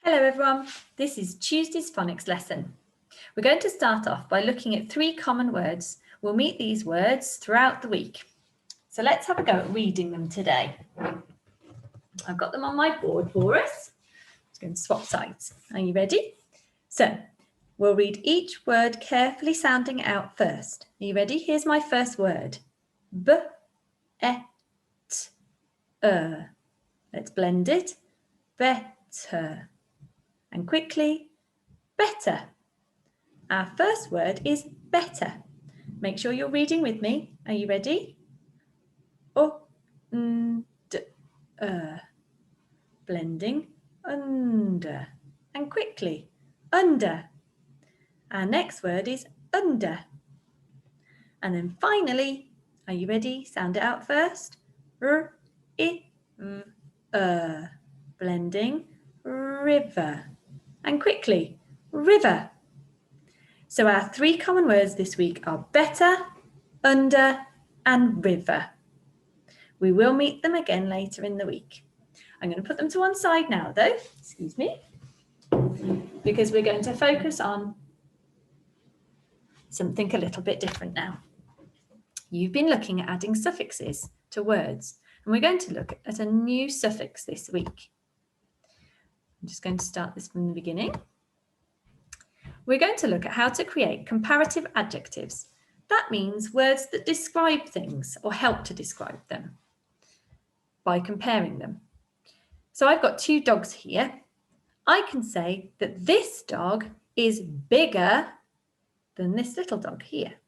Hello everyone, this is Tuesday's phonics lesson. We're going to start off by looking at 3 common words. We'll meet these words throughout the week. So let's have a go at reading them today. I've got them on my board for us. Let's go and swap sides. Are you ready? So we'll read each word carefully sounding out first. Are you ready? Here's my first word. Let's blend it. Better. And quickly, better. Our first word is better. Make sure you're reading with me. Are you ready? Blending, under. And quickly, under. Our next word is under. And then finally, are you ready? Sound it out first. Blending, river. And quickly, river. So our 3 common words this week are better, under, and river. We will meet them again later in the week. I'm going to put them to one side now though, excuse me, because we're going to focus on something a little bit different now. You've been looking at adding suffixes to words, and we're going to look at a new suffix this week. I'm just going to start this from the beginning. We're going to look at how to create comparative adjectives. That means words that describe things or help to describe them by comparing them. So I've got 2 dogs here. I can say that this dog is bigger than this little dog here.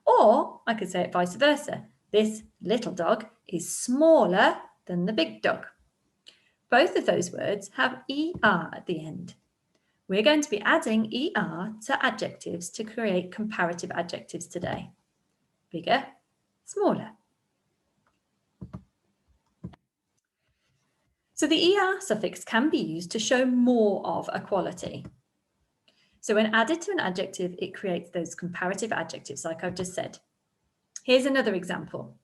Or I could say it vice versa. This little dog is smaller than the big dog. Both of those words have ER at the end. We're going to be adding ER to adjectives to create comparative adjectives today. Bigger, smaller. So the ER suffix can be used to show more of a quality. So when added to an adjective, it creates those comparative adjectives like I've just said. Here's another example.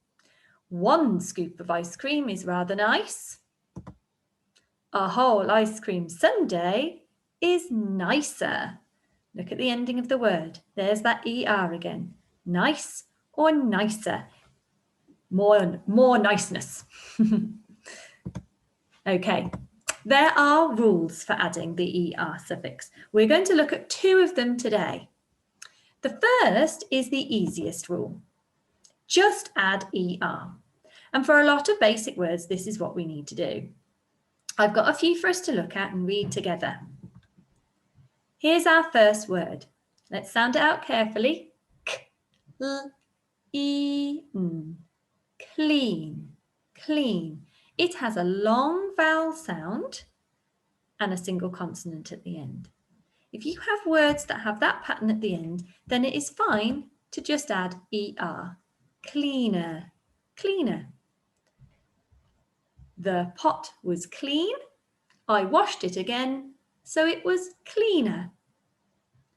1 scoop of ice cream is rather nice. A whole ice cream sundae is nicer. Look at the ending of the word. There's that ER again. Nice or nicer. More niceness. Okay, there are rules for adding the ER suffix. We're going to look at 2 of them today. The first is the easiest rule. Just add ER. And for a lot of basic words, this is what we need to do. I've got a few for us to look at and read together. Here's our first word. Let's sound it out carefully. Clean, clean. It has a long vowel sound and a single consonant at the end. If you have words that have that pattern at the end, then it is fine to just add ER. Cleaner, cleaner. The pot was clean. I washed it again, so it was cleaner.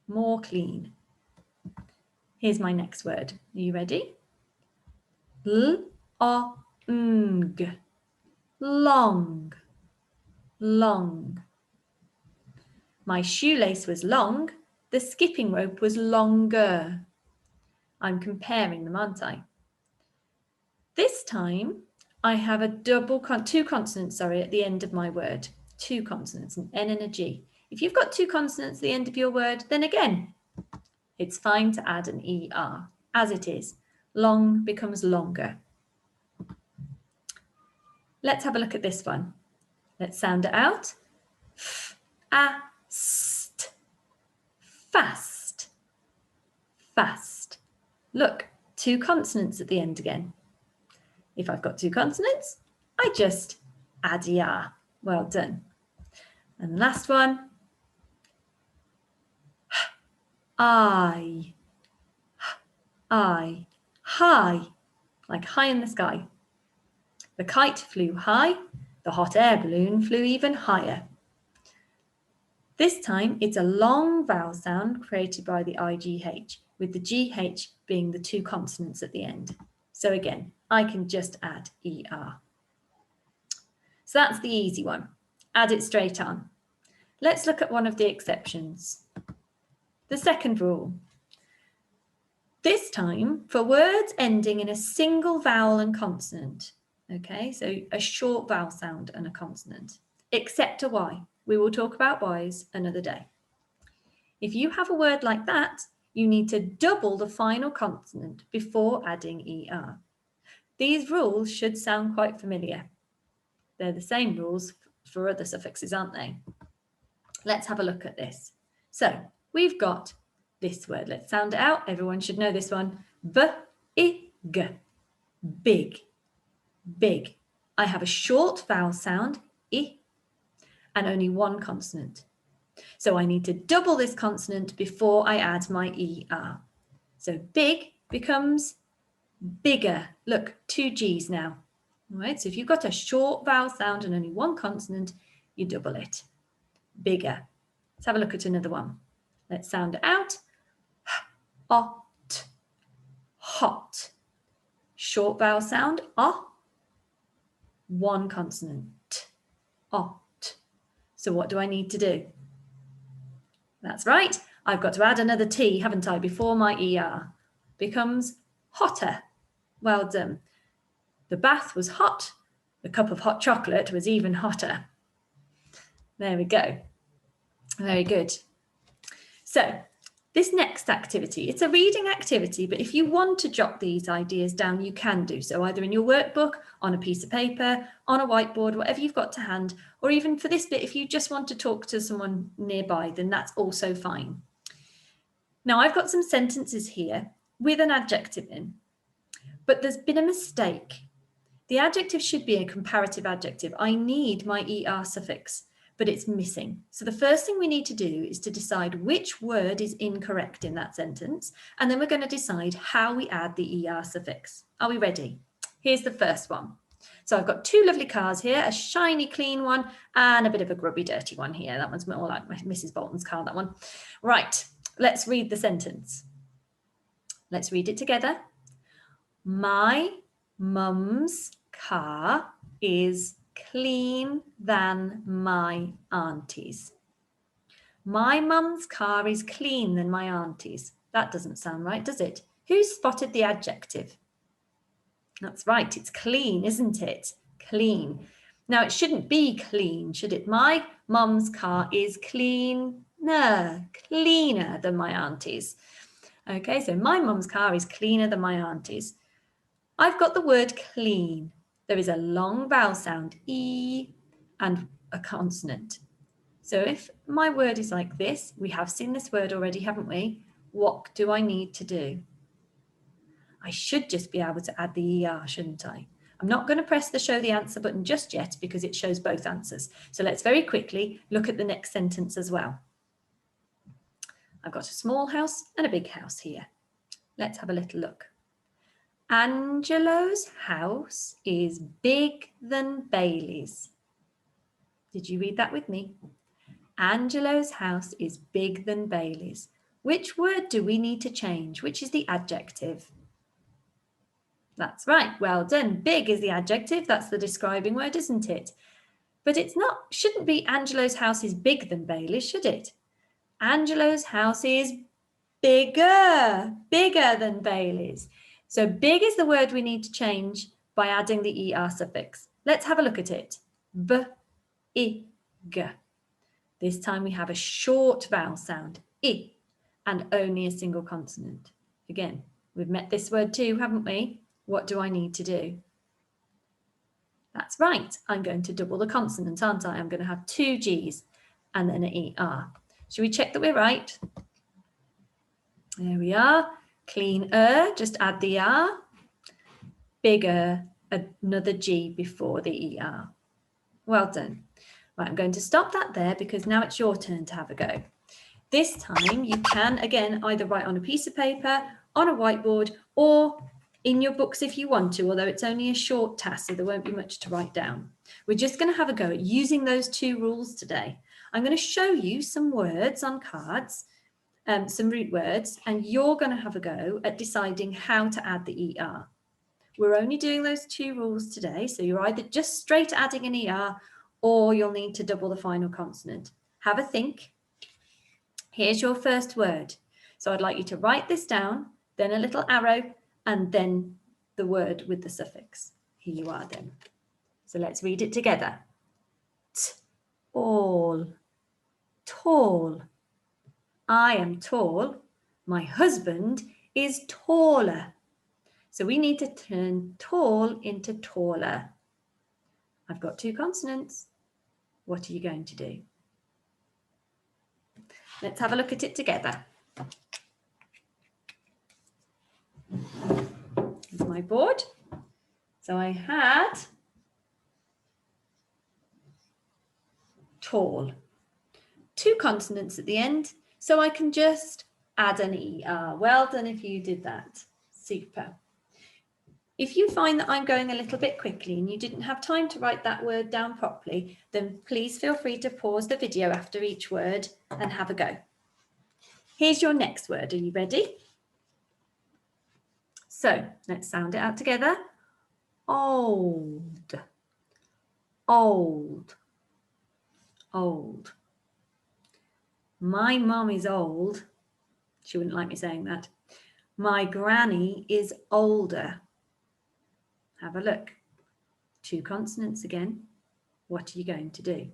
More clean. Here's my next word. Are you ready? Long, long. My shoelace was long. The skipping rope was longer. I'm comparing them, aren't I? This time, I have a 2 consonants, at the end of my word. 2 consonants, an N and a G. If you've got 2 consonants at the end of your word, then again, it's fine to add an ER, as it is. Long becomes longer. Let's have a look at this one. Let's sound it out. Fast, fast, fast. Look, 2 consonants at the end again. If I've got 2 consonants, I just add ER. Well done. And last one. High, like high in the sky. The kite flew high, the hot air balloon flew even higher. This time it's a long vowel sound created by the IGH, with the GH being the 2 consonants at the end. So again, I can just add ER. So that's the easy one. Add it straight on. Let's look at one of the exceptions. The second rule. This time for words ending in a single vowel and consonant. Okay, so a short vowel sound and a consonant, except a Y. We will talk about Ys another day. If you have a word like that, you need to double the final consonant before adding ER. These rules should sound quite familiar. They're the same rules for other suffixes, aren't they? Let's have a look at this. So we've got this word. Let's sound it out. Everyone should know this one. Big, big, big. I have a short vowel sound, I, and only one consonant. So I need to double this consonant before I add my ER. So big becomes bigger. Look, 2 Gs now. All right, so if you've got a short vowel sound and only one consonant, you double it. Bigger. Let's have a look at another one. Let's sound it out. Hot, hot. Short vowel sound, one consonant, ot. So what do I need to do? That's right, I've got to add another T, haven't I, before my ER. Becomes hotter. Well done. The bath was hot. The cup of hot chocolate was even hotter. There we go. Very good. So this next activity, it's a reading activity, but if you want to jot these ideas down, you can do so either in your workbook, on a piece of paper, on a whiteboard, whatever you've got to hand, or even for this bit, if you just want to talk to someone nearby, then that's also fine. Now I've got some sentences here with an adjective in, but there's been a mistake. The adjective should be a comparative adjective. I need my ER suffix, but it's missing. So the first thing we need to do is to decide which word is incorrect in that sentence, and then we're going to decide how we add the ER suffix. Are we ready? Here's the first one. So I've got 2 lovely cars here, a shiny clean one and a bit of a grubby dirty one here. That one's more like Mrs. Bolton's car, that one. Right, let's read the sentence. Let's read it together. My mum's car is clean than my auntie's. My mum's car is clean than my auntie's. That doesn't sound right, does it? Who spotted the adjective? That's right, it's clean, isn't it? Clean. Now it shouldn't be clean, should it? My mum's car is cleaner than my auntie's. Okay, so my mum's car is cleaner than my auntie's. I've got the word clean. There is a long vowel sound, E, and a consonant. So if my word is like this, we have seen this word already, haven't we? What do I need to do? I should just be able to add the ER, shouldn't I? I'm not going to press the show the answer button just yet because it shows both answers. So let's very quickly look at the next sentence as well. I've got a small house and a big house here. Let's have a little look. Angelo's house is big than Bailey's. Did you read that with me? Angelo's house is big than Bailey's. Which word do we need to change? Which is the adjective? That's right. Well done. Big is the adjective. That's the describing word, isn't it? But it's not, shouldn't be Angelo's house is big than Bailey's, should it? Angelo's house is bigger than Bailey's. So big is the word we need to change by adding the ER suffix. Let's have a look at it. Big. This time we have a short vowel sound, I, and only a single consonant. Again, we've met this word too, haven't we? What do I need to do? That's right. I'm going to double the consonant, aren't I? I'm going to have 2 Gs and then an ER. Should we check that we're right? There we are. Cleaner, just add the R. Bigger, another G before the ER. Well done. Right, I'm going to stop that there because now it's your turn to have a go. This time you can, again, either write on a piece of paper, on a whiteboard, or in your books if you want to, although it's only a short task, so there won't be much to write down. We're just going to have a go at using those 2 rules today. I'm going to show you some words on cards, some root words, and you're going to have a go at deciding how to add the ER. We're only doing those 2 rules today, so you're either just straight adding an ER or you'll need to double the final consonant. have a think. Here's your first word. So I'd like you to write this down, then a little arrow, and then the word with the suffix. Here you are then. So let's read it together. All, tall. I am tall. My husband is taller. So we need to turn tall into taller. I've got 2 consonants. What are you going to do? Let's have a look at it together. Here's my board. So I had tall. 2 consonants at the end, so I can just add an ER. Well done if you did that. Super. If you find that I'm going a little bit quickly and you didn't have time to write that word down properly, then please feel free to pause the video after each word and have a go. Here's your next word. Are you ready? So let's sound it out together. Old, old, old. My mum is old. She wouldn't like me saying that. My granny is older. Have a look. 2 consonants again. What are you going to do?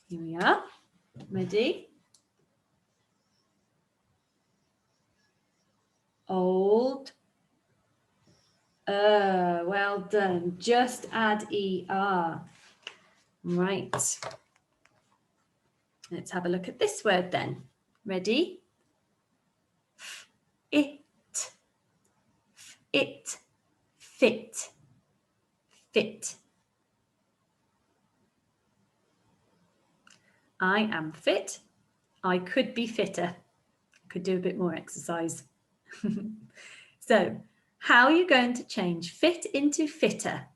Here we are. Ready? Old. Well done. Just add ER. Right. Let's have a look at this word then. Ready? It. It. Fit. Fit. I am fit. I could be fitter. Could do a bit more exercise. So, how are you going to change fit into fitter?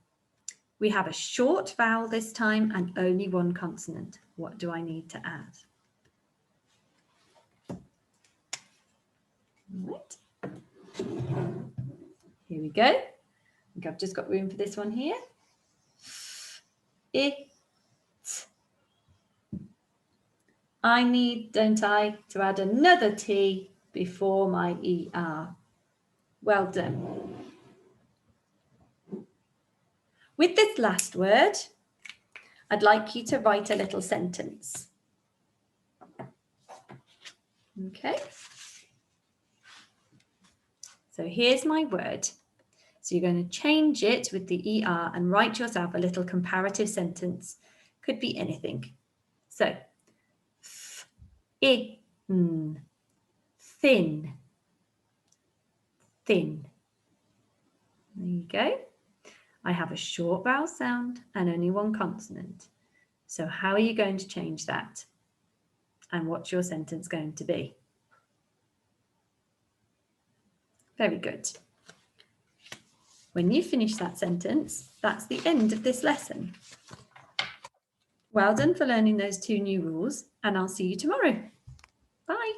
We have a short vowel this time and only 1 consonant. What do I need to add? Right. Here we go. I think I've just got room for this one here. It. I need, don't I, to add another T before my ER. Well done. With this last word, I'd like you to write a little sentence. Okay. So here's my word. So you're going to change it with the ER and write yourself a little comparative sentence. Could be anything. So, thin, thin. There you go. I have a short vowel sound and only 1 consonant. So how are you going to change that? And what's your sentence going to be? Very good. When you finish that sentence, that's the end of this lesson. Well done for learning those 2 new rules, and I'll see you tomorrow. Bye.